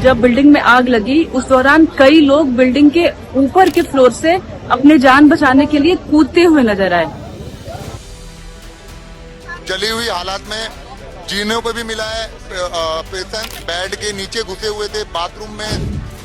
जब बिल्डिंग में आग लगी उस दौरान कई लोग बिल्डिंग के ऊपर के फ्लोर से अपने जान बचाने के लिए कूदते हुए नजर आए। जली हुई हालात में जीने को भी मिला है, पेशेंट बेड के नीचे घुसे हुए थे बाथरूम में,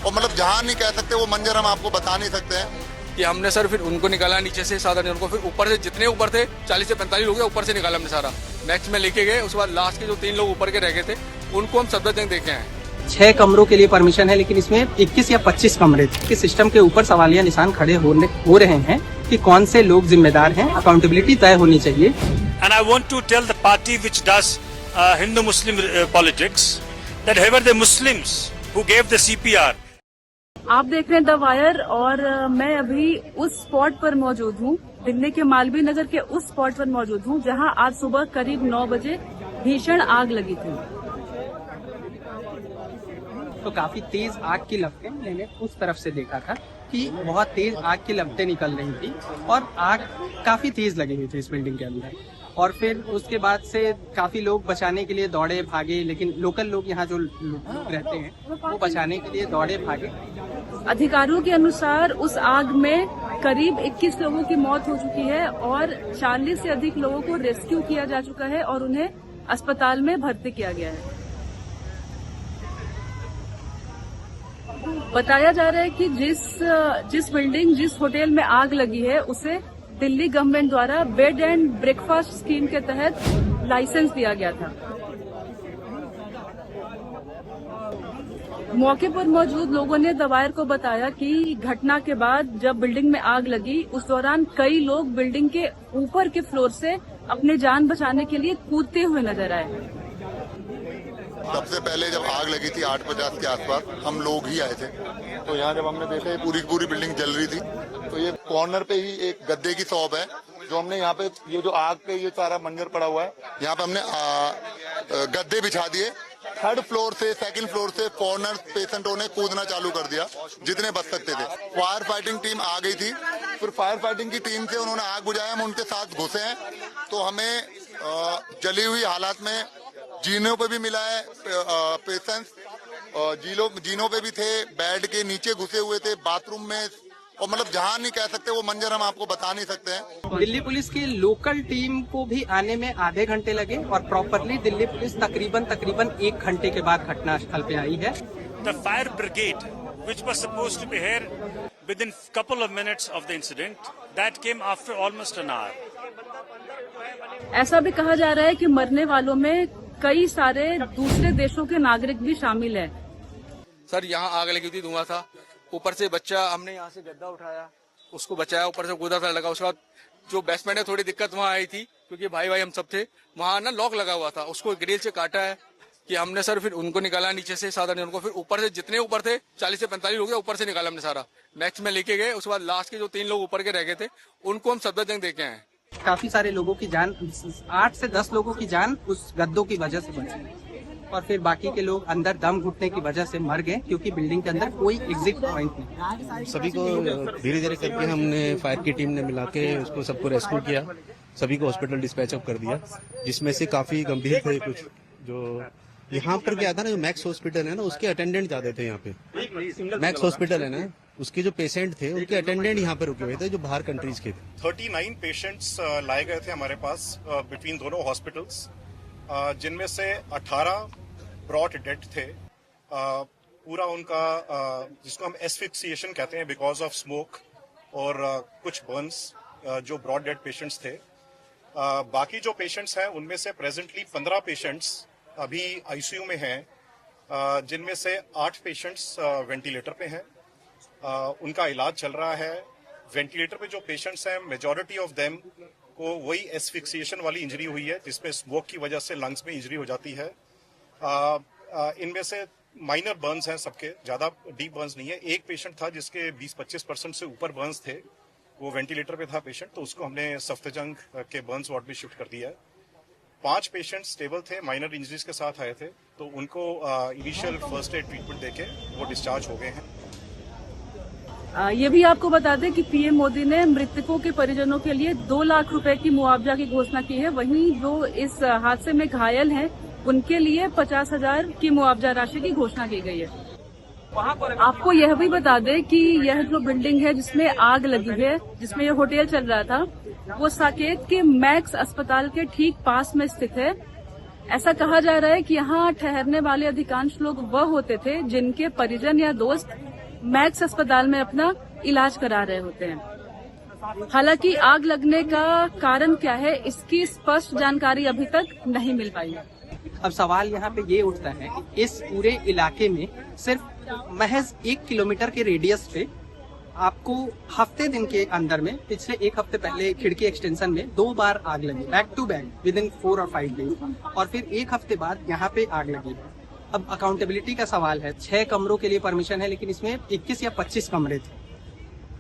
और मतलब जहाँ नहीं कह सकते वो मंजर हम आपको बता नहीं सकते हैं कि हमने सर फिर उनको निकाला नीचे से, साधारण उनको फिर ऊपर से जितने ऊपर थे 40 से 45 लोग ऊपर से निकाला हमने सारा, नेक्स्ट में लेके गए। उसके बाद लास्ट के जो 3 लोग ऊपर के रह गए थे उनको हम सफदरजंग देके आए। 6 कमरों के लिए परमिशन है, लेकिन इसमें 21 या 25 कमरे थे कि सिस्टम के ऊपर सवालिया निशान खड़े हो रहे हैं कि कौन से लोग जिम्मेदार हैं। अकाउंटेबिलिटी तय होनी चाहिए। And I want to tell the party which does Hindu-Muslim politics that whoever the Muslims who gave the CPR. आप देख रहे हैं द वायर और मैं अभी उस स्पॉट पर मौजूद हूँ, दिल्ली के मालवीय नगर के उस स्पॉट पर मौजूद हूँ जहाँ आज सुबह करीब 9 बजे भीषण आग लगी थी। तो काफी तेज आग की लपटें मैंने उस तरफ से देखा था कि बहुत तेज आग की लपटें निकल रही थी और आग काफी तेज लगी हुई थी इस बिल्डिंग के अंदर। और फिर उसके बाद से काफी लोग बचाने के लिए दौड़े भागे, लेकिन लोकल लोग यहाँ जो लोग रहते हैं वो बचाने के लिए दौड़े भागे। अधिकारियों के अनुसार उस आग में करीब 21 लोगों की मौत हो चुकी है और 40 से अधिक लोगों को रेस्क्यू किया जा चुका है और उन्हें अस्पताल में भर्ती किया गया है। बताया जा रहा है कि जिस बिल्डिंग, जिस होटल में आग लगी है उसे दिल्ली गवर्नमेंट द्वारा बेड एंड ब्रेकफास्ट स्कीम के तहत लाइसेंस दिया गया था। मौके पर मौजूद लोगों ने द वायर को बताया कि घटना के बाद जब बिल्डिंग में आग लगी उस दौरान कई लोग बिल्डिंग के ऊपर के फ्लोर से अपने जान बचाने के लिए कूदते हुए नजर आए। सबसे पहले जब आग लगी थी 8:50 के आसपास हम लोग ही आए थे, तो यहाँ जब हमने देखा पूरी बिल्डिंग जल रही थी, तो ये कॉर्नर पे ही एक गद्दे की शॉप है जो हमने यहाँ पे, ये जो आग पे ये सारा मंजर पड़ा हुआ है, यहाँ पे हमने गद्दे बिछा दिए। 3rd फ्लोर से 2nd फ्लोर से फॉरनर पेशेंटों ने कूदना चालू कर दिया जितने बच सकते थे। फायर फाइटिंग टीम आ गई थी, फिर फायर फाइटिंग की टीम से उन्होंने आग बुझाया, हम उनके साथ घुसे हैं, तो हमें जली हुई हालात में जीनों पे भी मिला है, पेशेंट्स जीनों पे भी थे, बेड के नीचे घुसे हुए थे बाथरूम में, और मतलब जहाँ नहीं कह सकते वो मंजर हम आपको बता नहीं सकते हैं। दिल्ली पुलिस की लोकल टीम को भी आने में आधे घंटे लगे और प्रॉपरली दिल्ली पुलिस तकरीबन 1 घंटे के बाद घटनास्थल पे आई है। The fire brigade, which was supposed to be here within couple of minutes of the incident, that came after almost an hour. ऐसा भी कहा जा रहा है कि मरने वालों में कई सारे दूसरे देशों के नागरिक भी शामिल हैं। सर यहाँ आग लगी थी, धुआं था, ऊपर से बच्चा हमने यहाँ से गद्दा उठाया, उसको बचाया, ऊपर से कूदा था, लगा। उसके बाद जो बेसमेंट है थोड़ी दिक्कत वहाँ आई थी क्योंकि भाई हम सब थे वहाँ ना, लॉक लगा हुआ था, उसको ग्रिल से काटा है कि हमने सर फिर उनको निकाला नीचे से, साधारण उनको फिर ऊपर से जितने ऊपर थे 40 से 45 लोग ऊपर से निकाला हमने सारा, नेक्स्ट में लेके गए। उसके बाद लास्ट के जो 3 लोग ऊपर के रह गए थे उनको हम सफदरजंग देके आए। काफी सारे लोगों की जान, 8 से 10 लोगों की जान उस गद्दों की वजह से बची और फिर बाकी के लोग अंदर दम घुटने की वजह से मर गए क्योंकि बिल्डिंग के अंदर कोई एग्जिट पॉइंट नहीं। सभी को धीरे धीरे करके हमने फायर की टीम ने मिला के उसको सबको रेस्क्यू किया, सभी को हॉस्पिटल डिस्पैच अप कर दिया, जिसमें से काफी गंभीर थे कुछ। जो यहाँ पर क्या था ना, जो मैक्स हॉस्पिटल है ना, उसके अटेंडेंट ज्यादा थे यहाँ पे। मैक्स हॉस्पिटल है ना, उसके जो पेशेंट थे उनके अटेंडेंट यहाँ पे रुके हुए थे जो बाहर कंट्रीज के थे। 39 पेशेंट्स लाए गए थे हमारे पास बिटवीन दोनों हॉस्पिटल्स, जिनमें से 18 ब्रॉड डेड थे। पूरा उनका जिसको हम एस्फिक्सिएशन कहते हैं बिकॉज ऑफ स्मोक और कुछ बर्न्स, जो ब्रॉड डेड पेशेंट्स थे। बाकी जो पेशेंट्स हैं उनमें से प्रेजेंटली 15 पेशेंट्स अभी आईसीयू में हैं, जिनमें से 8 पेशेंट्स वेंटिलेटर पे हैं। उनका इलाज चल रहा है। वेंटिलेटर पे जो पेशेंट्स हैं मेजॉरिटी ऑफ देम को वही एस्फिक्सिएशन वाली इंजरी हुई है जिसमें स्मोक की वजह से लंग्स में इंजरी हो जाती है। इनमें से माइनर बर्न्स हैं सबके, ज्यादा डीप बर्न्स नहीं है। एक पेशेंट था जिसके 20-25% से ऊपर बर्न्स थे, वो वेंटिलेटर पे था पेशेंट, तो उसको हमने सफदरजंग के बर्न्स वार्ड में शिफ्ट कर दिया है। 5 पेशेंट स्टेबल थे, माइनर इंजरीज के साथ आए थे, तो उनको इनिशियल फर्स्ट एड ट्रीटमेंट देके वो डिस्चार्ज हो गए हैं। ये भी आपको बता दें कि पीएम मोदी ने मृतकों के परिजनों के लिए 2 लाख रुपए की मुआवजा की घोषणा की है। वहीं जो इस हादसे में घायल हैं उनके लिए 50,000 की मुआवजा राशि की घोषणा की गई है। आपको यह भी बता दें कि यह जो बिल्डिंग है जिसमें आग लगी है, जिसमें यह होटल चल रहा था, वो साकेत के मैक्स अस्पताल के ठीक पास में स्थित है। ऐसा कहा जा रहा है कि यहाँ ठहरने वाले अधिकांश लोग वह होते थे जिनके परिजन या दोस्त मैक्स अस्पताल में अपना इलाज करा रहे होते हैं। हालांकि आग लगने का कारण क्या है, इसकी स्पष्ट जानकारी अभी तक नहीं मिल पाई है। अब सवाल यहाँ पे ये उठता है कि इस पूरे इलाके में सिर्फ महज 1 किलोमीटर के रेडियस पे आपको हफ्ते दिन के अंदर में पिछले 1 हफ्ते पहले खिड़की एक्सटेंशन में 2 बार आग लगी, back to back within 4 और 5 डेज, और फिर 1 हफ्ते बाद यहाँ पे आग लगी। अब अकाउंटेबिलिटी का सवाल है। 6 कमरों के लिए परमिशन है, लेकिन इसमें 21 या 25 कमरे थे,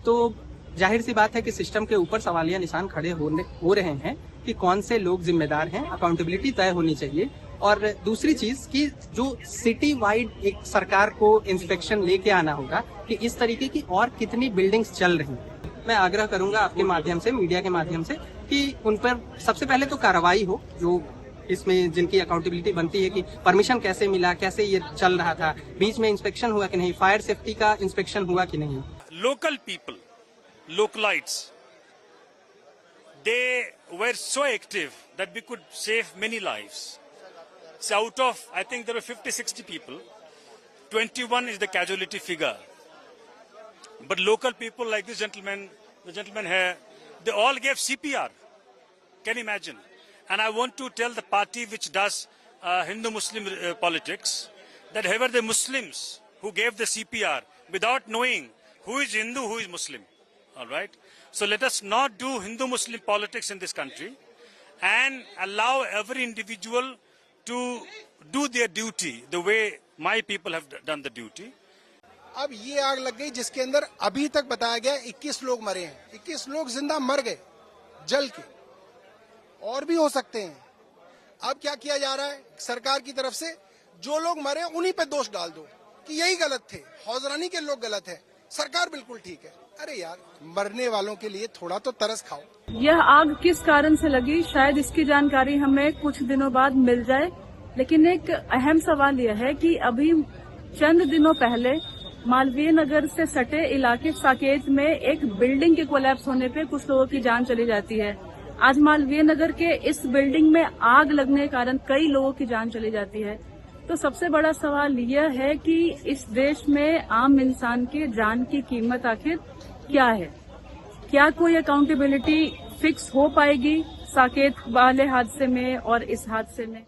तो जाहिर सी बात है कि सिस्टम के ऊपर सवालिया निशान खड़े हो रहे हैं कि कौन से लोग जिम्मेदार हैं। अकाउंटेबिलिटी तय होनी चाहिए। और दूसरी चीज कि जो सिटी वाइड एक सरकार को इंस्पेक्शन लेके आना होगा कि इस तरीके की और कितनी बिल्डिंग्स चल रही हैं। मैं आग्रह करूंगा आपके माध्यम से, मीडिया के माध्यम से, कि उन पर सबसे पहले तो कार्रवाई हो, जो इसमें जिनकी अकाउंटेबिलिटी बनती है कि परमिशन कैसे मिला, कैसे ये चल रहा था, बीच में इंस्पेक्शन हुआ कि नहीं, फायर सेफ्टी का इंस्पेक्शन हुआ कि नहीं। Local people, localites, they were so active that we could save many lives. So out of, I think there were 50-60 people, 21 is the casualty figure. But local people like this gentleman, the gentleman here, they all gave CPR. Can you imagine? And I want to tell the party which does Hindu-Muslim politics that whoever the Muslims who gave the CPR without knowing who is Hindu, who is Muslim. All right? So let us not do Hindu-Muslim politics in this country and allow every individual to do their duty the way my people have done the duty. अब ये आग लग गई जिसके अंदर अभी तक बताया गया 21 लोग मरे हैं, 21 लोग जिंदा मर गए जल के, और भी हो सकते हैं। अब क्या किया जा रहा है सरकार की तरफ से, जो लोग मरे उन्हीं पे दोष डाल दो कि यही गलत थे, हौजरानी के लोग गलत है, सरकार बिल्कुल ठीक है। अरे यार, मरने वालों के लिए थोड़ा तो तरस खाओ। यह आग किस कारण से लगी, शायद इसकी जानकारी हमें कुछ दिनों बाद मिल जाए, लेकिन एक अहम सवाल यह है कि अभी चंद दिनों पहले मालवीय नगर से सटे इलाके साकेत में एक बिल्डिंग के कोलैप्स होने पे कुछ लोगों की जान चली जाती है। आज मालवीय नगर के इस बिल्डिंग में आग लगने के कारण कई लोगों की जान चली जाती है। तो सबसे बड़ा सवाल यह है कि इस देश में आम इंसान के जान की कीमत आखिर क्या है? क्या कोई अकाउंटेबिलिटी फिक्स हो पाएगी साकेत वाले हादसे में और इस हादसे में?